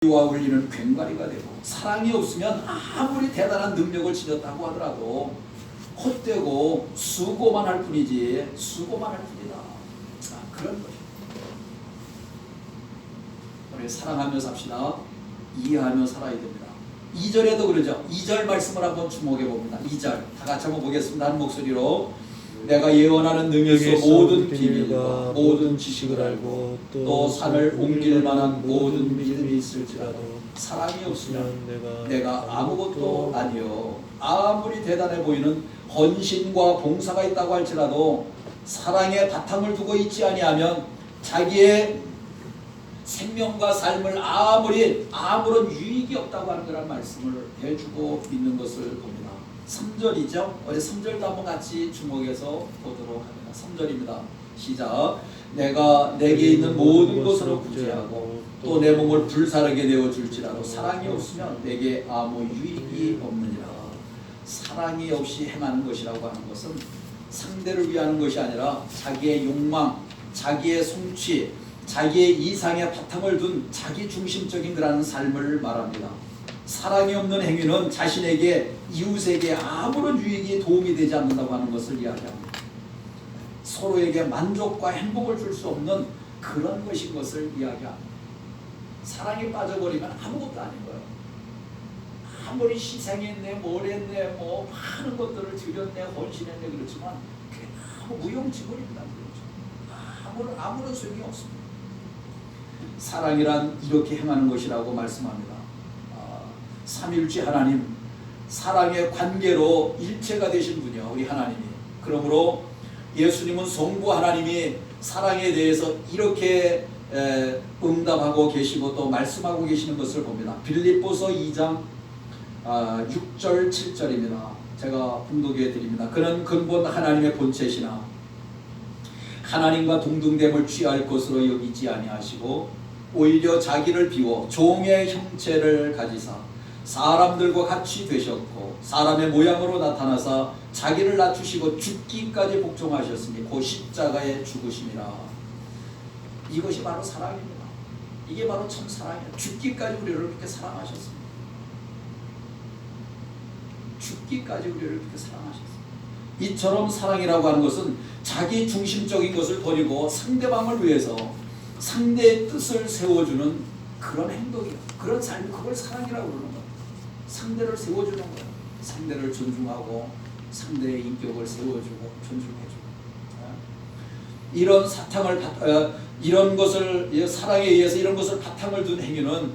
와 울리는 괭과리가 되고, 사랑이 없으면 아무리 대단한 능력을 지녔다고 하더라도 헛되고 수고만 할 뿐이지, 수고만 할 뿐이다. 그런 것입니다. 우리 사랑하며 삽시다. 이해하며 살아야 됩니다. 2절에도 그러죠. 2절 말씀을 한번 주목해 봅니다. 2절 다 같이 한번 보겠습니다. 한 목소리로. 내가 예언하는 능에서 모든 비밀과 모든 지식을 알고 또 산을 옮길 만한 모든 믿음이 있을지라도 사랑이 없으면 내가 아무것도 아니요. 아무리 대단해 보이는 헌신과 봉사가 있다고 할지라도 사랑의 바탕을 두고 있지 아니하면 자기의 생명과 삶을 아무런 유익이 없다고 하는 그런 말씀을 해주고 있는 것을 봅니다. 3절이죠. 어제 3절도 한번 같이 주목해서 보도록 합니다. 3절입니다. 시작. 내가 내게 있는 모든 것으로 구제하고 또 내 몸을 불사르게 내어줄지라도 사랑이 없으면 내게 아무 유익이 없느니라. 사랑이 없이 행하는 것이라고 하는 것은 상대를 위하는 것이 아니라 자기의 욕망, 자기의 성취, 자기의 이상의 바탕을 둔 자기 중심적인 그런 삶을 말합니다. 사랑이 없는 행위는 자신에게 이웃에게 아무런 유익이 도움이 되지 않는다고 하는 것을 이야기합니다. 서로에게 만족과 행복을 줄 수 없는 그런 것인 것을 이야기합니다. 사랑에 빠져버리면 아무것도 아닌 거예요. 아무리 희생했네, 뭘 했네, 뭐 많은 것들을 드렸네, 헌신했네 그렇지만 그게 아무 무용지물입니다. 아무런 소용이 없습니다. 사랑이란 이렇게 행하는 것이라고 말씀합니다. 삼위일체 하나님, 사랑의 관계로 일체가 되신 분이요, 우리 하나님이. 그러므로 예수님은 성부 하나님이 사랑에 대해서 이렇게 응답하고 계시고 또 말씀하고 계시는 것을 봅니다. 빌립보서 2장 6절 7절입니다. 제가 봉독해 드립니다. 그는 근본 하나님의 본체시나 하나님과 동등됨을 취할 것으로 여기지 아니하시고 오히려 자기를 비워 종의 형체를 가지사 사람들과 같이 되셨고 사람의 모양으로 나타나사 자기를 낮추시고 죽기까지 복종하셨으니 곧 십자가에 죽으심이라. 이것이 바로 사랑입니다. 이게 바로 참 사랑이에요. 죽기까지 우리를 그렇게 사랑하셨습니다. 죽기까지 우리를 그렇게 사랑하셨습니다. 이처럼 사랑이라고 하는 것은 자기 중심적인 것을 버리고 상대방을 위해서 상대의 뜻을 세워주는 그런 행동이에요. 그런 삶, 그걸 사랑이라고 그러는 거예요. 상대를 세워주는 거예요. 상대를 존중하고 상대의 인격을 세워주고 존중해주고. 이런 이런 것을 사랑에 의해서 이런 것을 바탕을 둔 행위는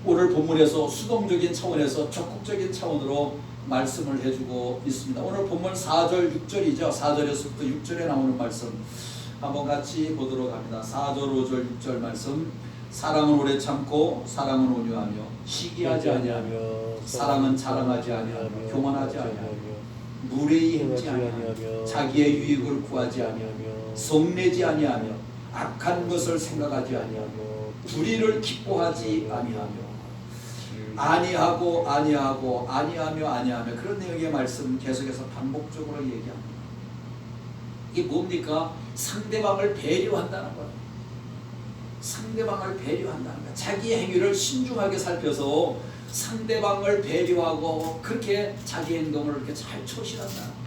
오늘 본문에서 수동적인 차원에서 적극적인 차원으로 말씀을 해주고 있습니다. 오늘 본문 4절 6절이죠. 4절에서부터 6절에 나오는 말씀 한번 같이 보도록 합니다. 4절 5절 6절 말씀. 사랑은 오래 참고 사랑은 온유하며 시기하지 아니하며 사랑은 자랑하지 아니하며 교만하지 아니하며 무례히 행치 아니하며 자기의 유익을 구하지 아니하며 성내지 아니하며 악한 것을 생각하지 아니하며 불의를 기뻐하지 아니하며 그런 내용의 말씀 계속해서 반복적으로 얘기합니다. 이게 뭡니까? 상대방을 배려한다는 거예요. 상대방을 배려한다는 거예요. 자기 행위를 신중하게 살펴서 상대방을 배려하고 그렇게 자기 행동을 이렇게 잘 처신한다는 거예요.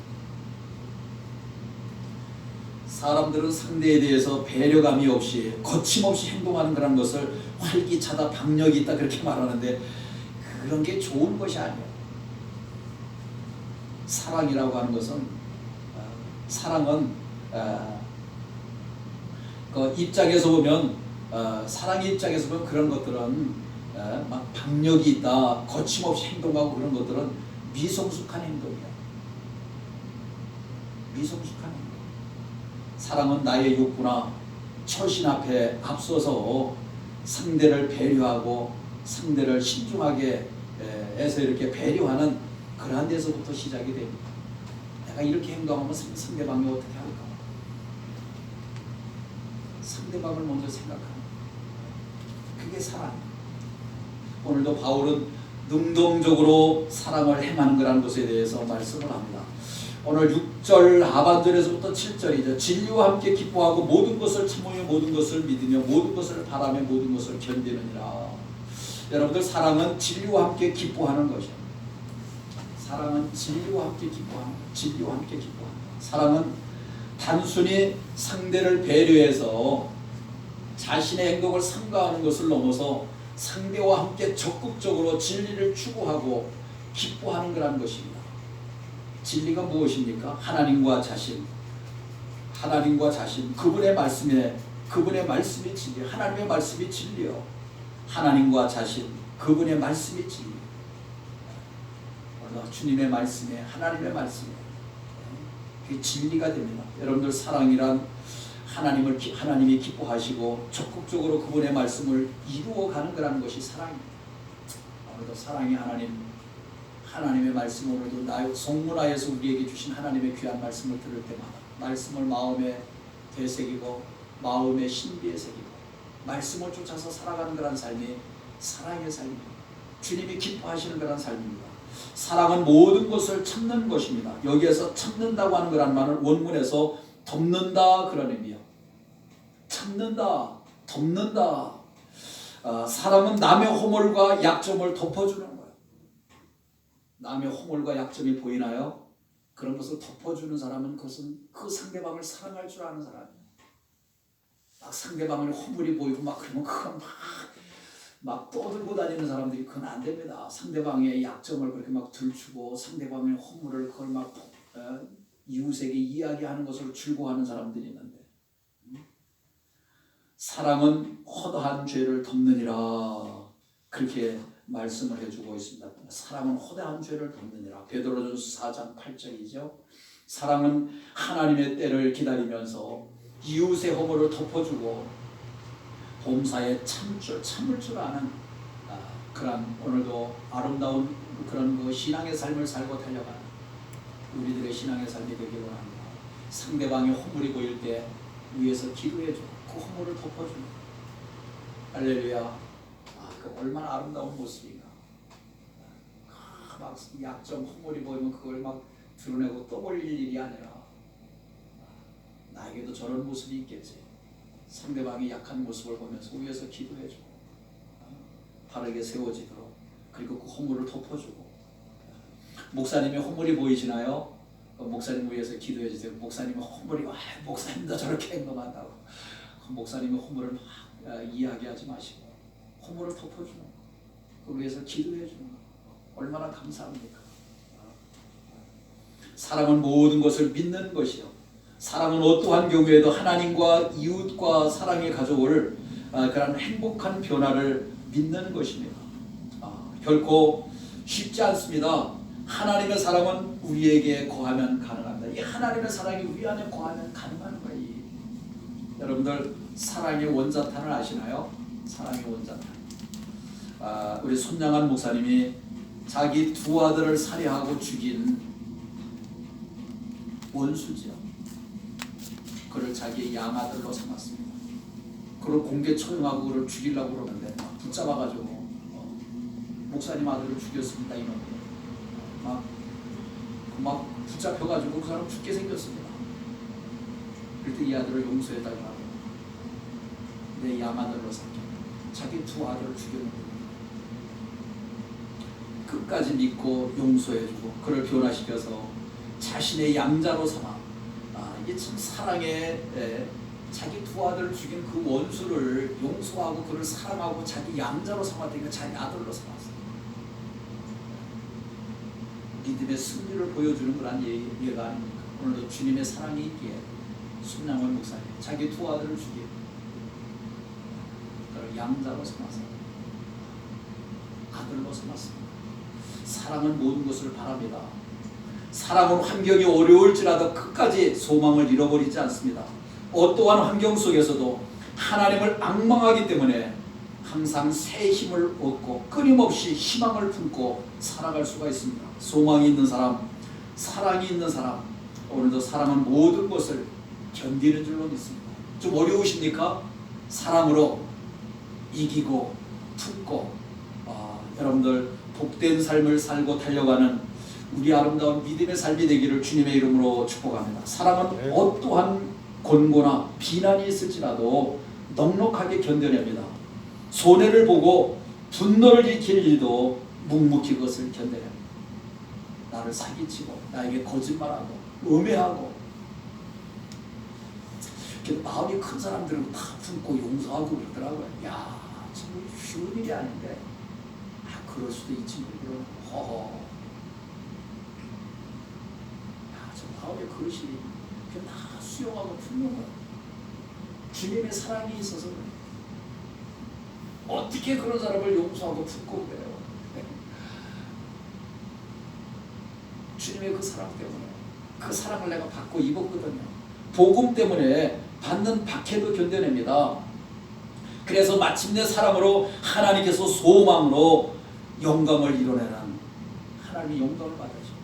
사람들은 상대에 대해서 배려감이 없이 거침없이 행동하는 그런 것을 활기차다, 박력이 있다 그렇게 말하는데 그런 게 좋은 것이 아니에요. 사랑이라고 하는 것은 사랑은 그 입장에서 보면 사랑의 입장에서 보면 그런 것들은 막 박력이 있다, 거침없이 행동하고 그런 것들은 미성숙한 행동이야. 미성숙한 행동. 사랑은 나의 욕구나 처신 앞에 앞서서 상대를 배려하고 상대를 신중하게 해서 이렇게 배려하는 그러한 데서부터 시작이 됩니다. 내가 이렇게 행동하면 상대방이 어떻게 할까? 상대방을 먼저 생각하는 그게 사랑입니다. 오늘도 바울은 능동적으로 사랑을 행하는 거라는 것에 대해서 말씀을 합니다. 오늘 6절 하반절에서부터 7절이죠. 진리와 함께 기뻐하고 모든 것을 참으며 모든 것을 믿으며 모든 것을 바라며 모든 것을 견디느니라. 여러분들 사랑은 진리와 함께 기뻐하는 것이에요. 사랑은 진리와 함께 기뻐하는 거예요. 진리와 함께 기뻐하는 거예요. 사랑은 단순히 상대를 배려해서 자신의 행동을 삼가하는 것을 넘어서 상대와 함께 적극적으로 진리를 추구하고 기뻐하는 거라는 것입니다. 진리가 무엇입니까? 하나님과 자신, 하나님과 자신, 그분의 말씀이 진리, 하나님의 말씀이 진리요. 하나님과 자신, 그분의 말씀이 진리. 주님의 말씀에, 하나님의 말씀에 그게 진리가 됩니다. 여러분들 사랑이란 하나님이 기뻐하시고 적극적으로 그분의 말씀을 이루어가는 거라는 것이 사랑입니다. 오늘도 사랑이 하나님의 말씀, 오늘도 성문화에서 우리에게 주신 하나님의 귀한 말씀을 들을 때마다 말씀을 마음에 되새기고 마음에 신비에 새기고 말씀을 쫓아서 살아가는 거란 삶이 사랑의 삶입니다. 주님이 기뻐하시는 거란 삶입니다. 사랑은 모든 것을 참는 것입니다. 여기에서 참는다고 하는 거란 말은 원문에서 덮는다 그런 의미요. 참는다, 덮는다. 사랑은 남의 허물과 약점을 덮어주는 거예요. 남의 허물과 약점이 보이나요? 그런 것을 덮어주는 사람은 그것은 그 상대방을 사랑할 줄 아는 사람이에요. 막 상대방의 허물이 보이고 막 그러면 그건 막 떠들고 다니는 사람들이 그건 안 됩니다. 상대방의 약점을 그렇게 막 들추고 상대방의 허물을 그걸 막 이웃에게 이야기하는 것을 즐거워하는 사람들이 있는데 사랑은 허다한 죄를 덮느니라 그렇게 말씀을 해주고 있습니다. 사랑은 허다한 죄를 덮느니라. 베드로전서 4장 8절이죠. 사랑은 하나님의 때를 기다리면서 이웃의 허물을 덮어주고 범사에 참을 줄 아는 그런 오늘도 아름다운 그런 신앙의 삶을 살고 달려가는 우리들의 신앙의 삶이 되기를 원합니다. 상대방의 허물이 보일 때 위에서 기도해주고 그 허물을 덮어주는 할렐루야. 그 얼마나 아름다운 모습인가. 막 약점 허물이 보이면 그걸 막 드러내고 떠벌릴 일이 아니라 나에게도 저런 모습이 있겠지. 상대방이 약한 모습을 보면서 위에서 기도해주고 바르게 세워지도록 그리고 그 허물을 덮어주고 목사님의 허물이 보이시나요? 목사님 위해서 기도해 주세요. 목사님의 허물이 목사님도 저렇게 행동한다고 목사님의 허물을 막 이야기하지 마시고 허물을 덮어주는 그 위해서 기도해 주는 얼마나 감사합니까? 사랑은 모든 것을 믿는 것이요. 사랑은 어떠한 경우에도 하나님과 이웃과 사랑이 가져올 그런 행복한 변화를 믿는 것입니다. 결코 쉽지 않습니다. 하나님의 사랑은 우리에게 거하면 가능합니다. 이 하나님의 사랑이 우리 안에 거하면 가능한 거예요. 여러분들 사랑의 원자탄을 아시나요? 사랑의 원자탄. 우리 손양한 목사님이 자기 두 아들을 살해하고 죽인 원수지요. 그를 자기의 양아들로 삼았습니다. 그를 공개 처형하고 그를 죽이려고 그러는데 붙잡아가지고 목사님 아들을 죽였습니다. 이놈이 막 붙잡혀가지고 그 사람 죽게 생겼습니다. 그때 이 아들을 용서해달라고 내 양아들로 삼게 자기 두 아들을 죽였는데 끝까지 믿고 용서해주고 그를 변화시켜서 자신의 양자로 삼아 이게 참 사랑의 자기 두 아들을 죽인 그 원수를 용서하고 그를 사랑하고 자기 양자로 삼았다니까 자기 아들로 삼았어요. 믿음의 승리를 보여주는 거란 얘기가 아닙니까? 오늘도 주님의 사랑이 있기에 손양원 목사님 자기 두 아들을 죽인 그를 양자로 삼았어요. 아들로 삼았습니다. 사랑은 모든 것을 바랍니다. 사랑은 환경이 어려울지라도 끝까지 소망을 잃어버리지 않습니다. 어떠한 환경 속에서도 하나님을 앙망하기 때문에 항상 새 힘을 얻고 끊임없이 희망을 품고 살아갈 수가 있습니다. 소망이 있는 사람, 사랑이 있는 사람, 오늘도 사랑은 모든 것을 견디는 줄로 믿습니다. 좀 어려우십니까? 사랑으로 이기고 품고 여러분들 복된 삶을 살고 달려가는 우리 아름다운 믿음의 삶이 되기를 주님의 이름으로 축복합니다. 사랑은 어떠한 곤고나 비난이 있을지라도 넉넉하게 견뎌냅니다. 손해를 보고 분노를 일으킬지도 묵묵히 그것을 견뎌야 합니다. 나를 사기치고 나에게 거짓말하고 음해하고 마음이 큰 사람들은 다 품고 용서하고 그러더라고요. 야, 정말 쉬운 일이 아닌데 그럴 수도 있지 뭐 허허. 야, 저 마음의 그릇이 그냥 다 수용하고 품는 거야. 주님의 사랑이 있어서 그래. 어떻게 그런 사람을 용서하고 품고 그래요? 주님의 그 사랑 때문에 그 사랑을 내가 받고 입었거든요. 복음 때문에 받는 박해도 견뎌냅니다. 그래서 마침내 사랑으로 하나님께서 소망으로 영광을 이뤄내는 하나님의 영광을 받아줍니다.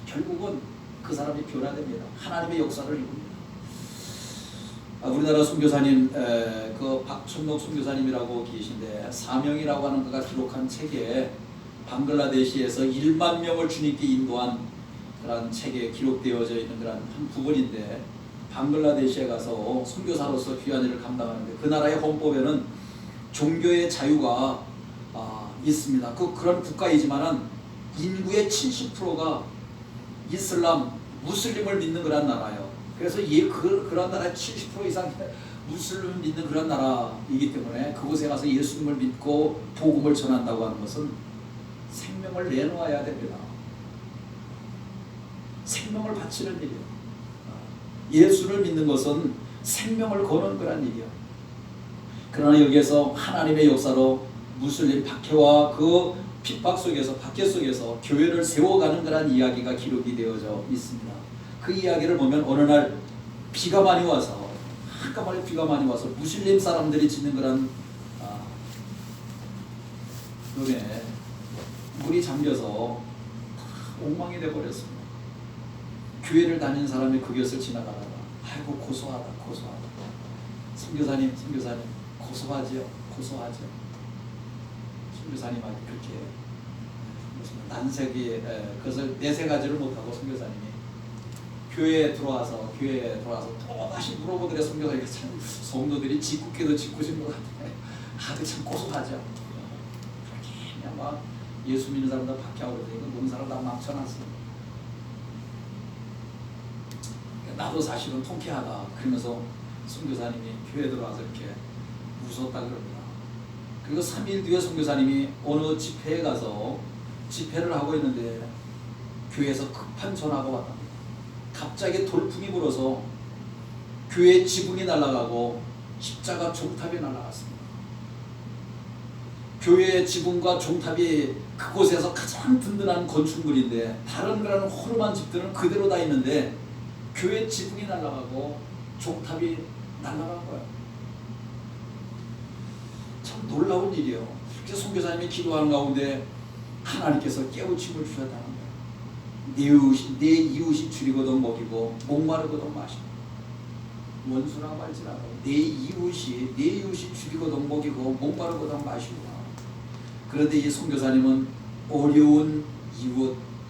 결국은 그 사람이 변화됩니다. 하나님의 역사를 이룹니다. 우리나라 선교사님 그 박천록 선교사님이라고 계신데 사명이라고 하는 그가 기록한 책에 방글라데시에서 1만 명을 주님께 인도한 그런 책에 기록되어져 있는 그런 한 부분인데 방글라데시에 가서 선교사로서 귀한 일을 감당하는데 그 나라의 헌법에는 종교의 자유가 있습니다. 그런 국가이지만은 인구의 70%가 이슬람, 무슬림을 믿는 그런 나라예요. 그래서 그런 나라의 70% 이상 무슬림을 믿는 그런 나라이기 때문에 그곳에 가서 예수님을 믿고 복음을 전한다고 하는 것은 생명을 내놓아야 됩니다. 생명을 바치는 일이요. 예수를 믿는 것은 생명을 거는 그런 일이요. 그러나 여기에서 하나님의 역사로 무슬림 박해와 그 핍박 속에서 박해 속에서 교회를 세워가는 그런 이야기가 기록이 되어져 있습니다. 그 이야기를 보면 어느 날 비가 많이 와서 한꺼번에 비가 많이 와서 무슬림 사람들이 짓는 그런 눈에 물이 잠겨서 엉망이 되어버렸습니다. 교회를 다니는 사람이 그것을 지나가다가 아이고 고소하다. 선교사님 고소하지요. 선교사님한테 그렇게 난색이 그것을 내색하지를 못하고 선교사님이 교회에 들어와서 또 다시 물어보더래. 선교사님이 참 성도들이 짓궂게도 짓궂은 것 같아. 참 고소하죠. 그렇게 그냥 막 예수 믿는 사람들 박해하고 그러니까 모든 사람 다 망쳐놨어요. 나도 사실은 통쾌하다. 그러면서 선교사님이 교회에 들어와서 이렇게 웃었다 그럽니다. 그리고 3일 뒤에 선교사님이 어느 집회에 가서 집회를 하고 있는데 교회에서 급한 전화가 왔답니다. 갑자기 돌풍이 불어서 교회 지붕이 날아가고 십자가 종탑이 날아갔습니다. 교회의 지붕과 종탑이 그곳에서 가장 든든한 건축물인데 다른 그런 허름한 집들은 그대로 다 있는데 교회 지붕이 날아가고 종탑이 날아간 거예요. 참 놀라운 일이에요. 그래서 선교사님이 기도하는 가운데 하나님께서 깨우침을 주셨다는 거예요. 내 이웃이 줄이거든 먹이고 목마르거든 마시고 원수라고 할지라도 내 이웃이 줄이거든 먹이고 목마르거든 마시고. 그런데 이 선교사님은 어려운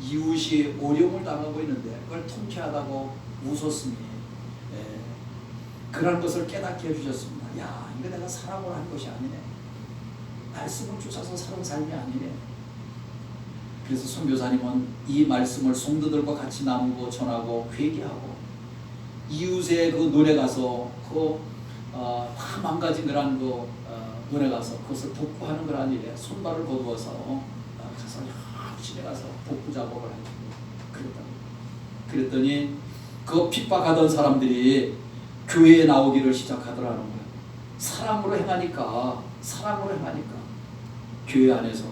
이웃이 어려움을 당하고 있는데 그걸 통쾌하다고 웃었으니 그런 것을 깨닫게 해주셨습니다. 야, 이거 내가 사랑으로 한 것이 아니네. 말씀을 주셔서 사는 삶이 아니네. 그래서 선교사님은 이 말씀을 성도들과 같이 나누고 전하고 회개하고 이웃의 그 논에 가서 다 망가진 그런 논에 가서 그것을 복구하는 그런 일에 손발을 거두어서 가서 열심히 가서 복구 작업을 하고 그랬더니 그 핍박하던 사람들이 교회에 나오기를 시작하더라는 거예요. 사랑으로 행하니까 교회 안에서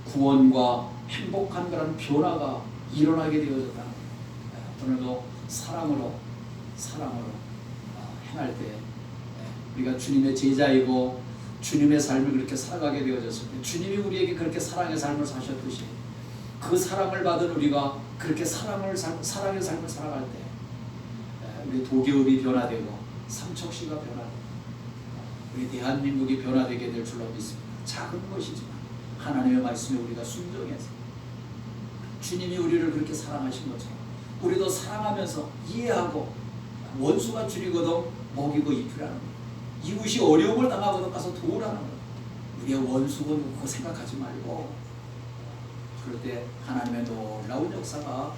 구원과 행복한 그런 변화가 일어나게 되어졌다는 거예요. 오늘도 사랑으로 행할 때 우리가 주님의 제자이고 주님의 삶을 그렇게 살아가게 되어졌습니다. 주님이 우리에게 그렇게 사랑의 삶을 사셨듯이 그 사랑을 받은 우리가 그렇게 사랑의 삶을 살아갈 때 우리 도교읍이 변화되고 삼척시가 변화되고 우리 대한민국이 변화되게 될 줄로 믿습니다. 작은 것이지만 하나님의 말씀에 우리가 순종해서 주님이 우리를 그렇게 사랑하신 것처럼 우리도 사랑하면서 이해하고 원수가 줄이거든 먹이고 입히라는 거예요. 이웃이 어려움을 당하거든 가서 도우라는 거예요. 우리의 원수군 그거 생각하지 말고 그럴 때 하나님의 놀라운 역사가